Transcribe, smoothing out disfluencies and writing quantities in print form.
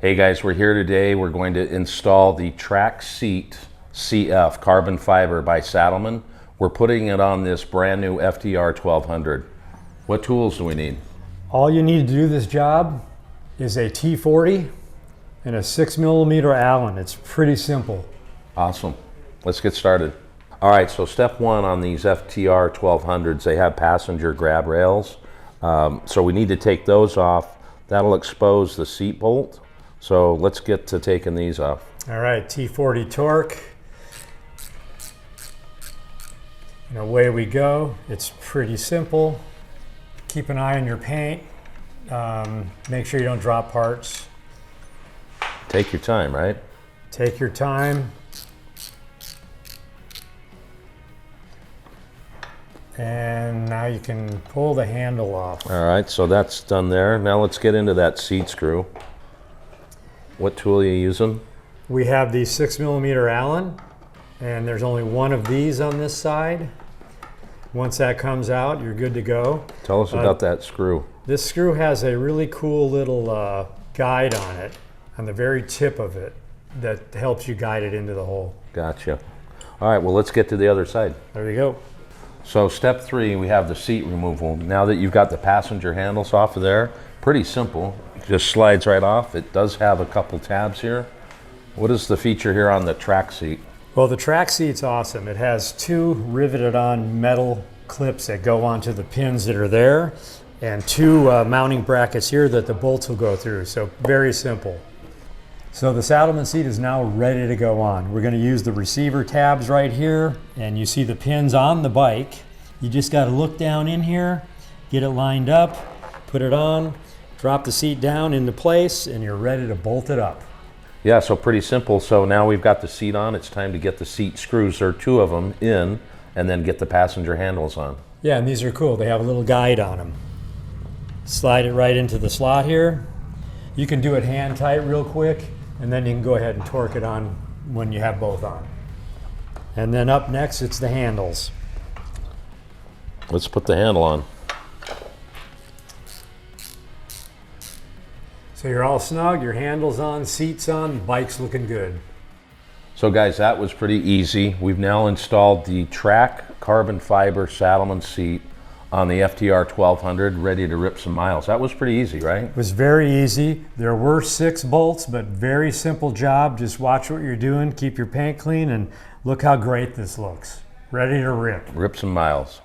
Hey guys, we're here today. We're going to install the track seat CF carbon fiber by Saddlemen. We're putting it on this brand new FTR1200. What tools do we need? All you need to do this job is a T40 and a 6mm Allen. It's pretty simple. Awesome. Let's get started. All right, so step one on these FTR1200s, they have passenger grab rails. So we need to take those off. That'll expose the seat bolt. So let's get to taking these off. All right, T40 torque. And away we go. It's pretty simple. Keep an eye on your paint. Make sure you don't drop parts. Take your time, right? Take your time. And now you can pull the handle off. All right, so that's done there. Now let's get into that seat screw. What tool are you using? We have the 6mm Allen, and there's only one of these on this side. Once that comes out, you're good to go. Tell us about that screw. This screw has a really cool little guide on it, on the very tip of it, that helps you guide it into the hole. Gotcha. All right, well, let's get to the other side. There we go. So step three, we have the seat removal. Now that you've got the passenger handles off of there, pretty simple. It just slides right off. It does have a couple tabs here. What is the feature here on the track seat? Well, the track seat's awesome. It has two riveted on metal clips that go onto the pins that are there, and two mounting brackets here that the bolts will go through. So very simple. So the Saddlemen seat is now ready to go on. We're going to use the receiver tabs right here, and you see the pins on the bike. You just got to look down in here, get it lined up, put it on, drop the seat down into place, and you're ready to bolt it up. Yeah, so pretty simple. So now we've got the seat on. It's time to get the seat screws, there are two of them, in, and then get the passenger handles on. Yeah, and these are cool. They have a little guide on them. Slide it right into the slot here. You can do it hand tight real quick, and then you can go ahead and torque it on when you have both on. And then up next, it's the handles. Let's put the handle on. So you're all snug, your handle's on, seat's on, bike's looking good. So guys, that was pretty easy. We've now installed the track carbon fiber Saddlemen seat on the FTR1200, ready to rip some miles. That was pretty easy, right? It was very easy. There were 6 bolts, but very simple job. Just watch what you're doing, keep your paint clean, and look how great this looks. Ready to rip. Rip some miles.